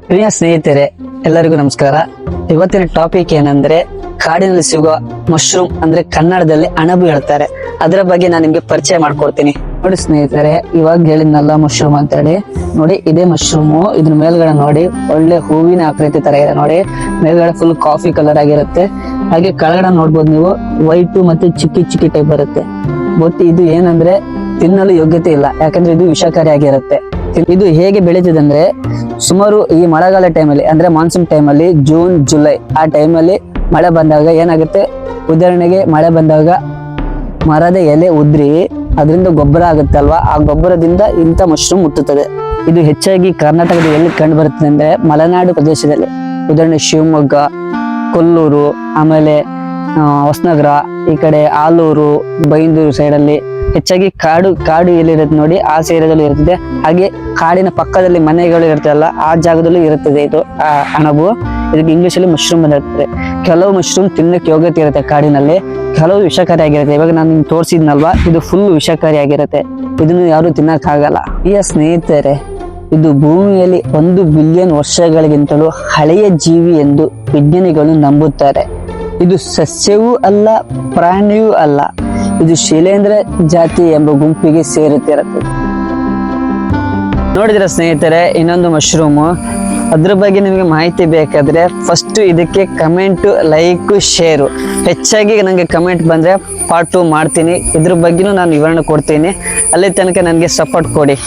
ಪ್ರಿಯ ಸ್ನೇಹಿತರೆ, ಎಲ್ಲರಿಗೂ ನಮಸ್ಕಾರ. ಇವತ್ತಿನ ಟಾಪಿಕ್ ಏನಂದ್ರೆ ಕಾಡಿನಲ್ಲಿ ಸಿಗುವ ಮಶ್ರೂಮ್, ಅಂದ್ರೆ ಕನ್ನಡದಲ್ಲಿ ಅಣಬು ಹೇಳ್ತಾರೆ. ಅದರ ಬಗ್ಗೆ ನಾನು ನಿಮ್ಗೆ ಪರಿಚಯ ಮಾಡ್ಕೊಡ್ತೀನಿ. ನೋಡಿ ಸ್ನೇಹಿತರೆ, ಇವಾಗ ಹೇಳಿದ್ನಲ್ಲ ಮಶ್ರೂಮ್ ಅಂತ ಹೇಳಿ. ನೋಡಿ ಇದೇ ಮಶ್ರೂಮು. ಇದ್ರ ಮೇಲ್ಗಡೆ ನೋಡಿ ಒಳ್ಳೆ ಹೂವಿನ ಆಕೃತಿ ತರ ಇದೆ. ನೋಡಿ ಮೇಲ್ಗಡೆ ಫುಲ್ ಕಾಫಿ ಕಲರ್ ಆಗಿರುತ್ತೆ. ಹಾಗೆ ಕೆಳಗಡೆ ನೋಡ್ಬೋದು ನೀವು, ವೈಟ್ ಮತ್ತೆ ಚಿಕ್ಕಿ ಚಿಕ್ಕಿ ಟೈಪ್ ಬರುತ್ತೆ. ಬಟ್ ಇದು ಏನಂದ್ರೆ ತಿನ್ನಲು ಯೋಗ್ಯತೆ ಇಲ್ಲ, ಯಾಕಂದ್ರೆ ಇದು ವಿಷಕಾರಿಯಾಗಿರುತ್ತೆ. ಇದು ಹೇಗೆ ಬೆಳೀತಿದೆ ಅಂದ್ರೆ, ಸುಮಾರು ಈ ಮಳೆಗಾಲ ಟೈಮಲ್ಲಿ ಅಂದ್ರೆ ಮಾನ್ಸೂನ್ ಟೈಮಲ್ಲಿ ಜೂನ್ ಜುಲೈ ಆ ಟೈಮಲ್ಲಿ ಮಳೆ ಬಂದಾಗ ಏನಾಗುತ್ತೆ, ಉದಾಹರಣೆಗೆ ಮಳೆ ಬಂದಾಗ ಮರದ ಎಲೆ ಉದ್ರಿ ಅದರಿಂದ ಗೊಬ್ಬರ ಆಗುತ್ತೆ ಅಲ್ವಾ, ಆ ಗೊಬ್ಬರದಿಂದ ಇಂಥ ಮಶ್ರೂಮ್ ಹುಟ್ಟುತ್ತದೆ. ಇದು ಹೆಚ್ಚಾಗಿ ಕರ್ನಾಟಕದ ಎಲ್ಲಿ ಕಂಡು ಬರುತ್ತದೆ ಅಂದ್ರೆ ಮಲೆನಾಡು ಪ್ರದೇಶದಲ್ಲಿ, ಉದಾಹರಣೆ ಶಿವಮೊಗ್ಗ, ಕೊಲ್ಲೂರು, ಆಮೇಲೆ ಹೊಸನಗರ, ಈ ಕಡೆ ಆಲೂರು, ಬೈಂದೂರು ಸೈಡಲ್ಲಿ ಹೆಚ್ಚಾಗಿ ಕಾಡು ಎಲ್ಲಿರುತ್ತೆ ನೋಡಿ ಆ ಏರಿಯಾದಲ್ಲಿ ಇರ್ತದೆ. ಹಾಗೆ ಕಾಡಿನ ಪಕ್ಕದಲ್ಲಿ ಮನೆಗಳು ಇರ್ತದಲ್ಲ ಆ ಜಾಗದಲ್ಲೂ ಇರುತ್ತದೆ ಇದು ಅಣಬು. ಇದಕ್ಕೆ ಇಂಗ್ಲಿಷ್ ಅಲ್ಲಿ ಮಶ್ರೂಮ್ ಅಂತ ಹೇಳ್ತಾರೆ. ಕೆಲವು ಮಶ್ರೂಮ್ ತಿನ್ನಕ್ಕೆ ಯೋಗ್ಯತೆ ಇರುತ್ತೆ ಕಾಡಿನಲ್ಲಿ, ಕೆಲವು ವಿಷಕಾರಿಯಾಗಿರುತ್ತೆ. ಇವಾಗ ನಾನು ನಿಮ್ಗೆ ತೋರಿಸಿದ್ನಲ್ವಾ, ಇದು ಫುಲ್ ವಿಷಕಾರಿಯಾಗಿರುತ್ತೆ. ಇದನ್ನು ಯಾರು ತಿನ್ನಕ್ ಆಗಲ್ಲ. ಈ ಸ್ನೇಹಿತರೆ, ಇದು ಭೂಮಿಯಲ್ಲಿ 1 ಬಿಲಿಯನ್ ವರ್ಷಗಳಿಗಿಂತಲೂ ಹಳೆಯ ಜೀವಿ ಎಂದು ವಿಜ್ಞಾನಿಗಳು ನಂಬುತ್ತಾರೆ. ಇದು ಸಸ್ಯವೂ ಅಲ್ಲ, ಪ್ರಾಣಿಯೂ ಅಲ್ಲ. ಇದು ಶಿಲೇಂಧ್ರ ಜಾತಿ ಎಂಬ ಗುಂಪಿಗೆ ಸೇರುತ್ತಿರುತ್ತದೆ. ನೋಡಿದ್ರೆ ಸ್ನೇಹಿತರೆ, ಇನ್ನೊಂದು ಮಶ್ರೂಮು. ಅದ್ರ ಬಗ್ಗೆ ನಿಮಗೆ ಮಾಹಿತಿ ಬೇಕಾದ್ರೆ ಫಸ್ಟ್ ಇದಕ್ಕೆ ಕಮೆಂಟ್, ಲೈಕ್, ಶೇರು. ಹೆಚ್ಚಾಗಿ ನನಗೆ ಕಮೆಂಟ್ ಬಂದ್ರೆ ಪಾರ್ಟ್ 2 ಮಾಡ್ತೀನಿ. ಇದ್ರ ಬಗ್ಗೆನೂ ನಾನು ವಿವರಣೆ ಕೊಡ್ತೀನಿ. ಅಲ್ಲಿ ತನಕ ನನಗೆ ಸಪೋರ್ಟ್ ಕೊಡಿ.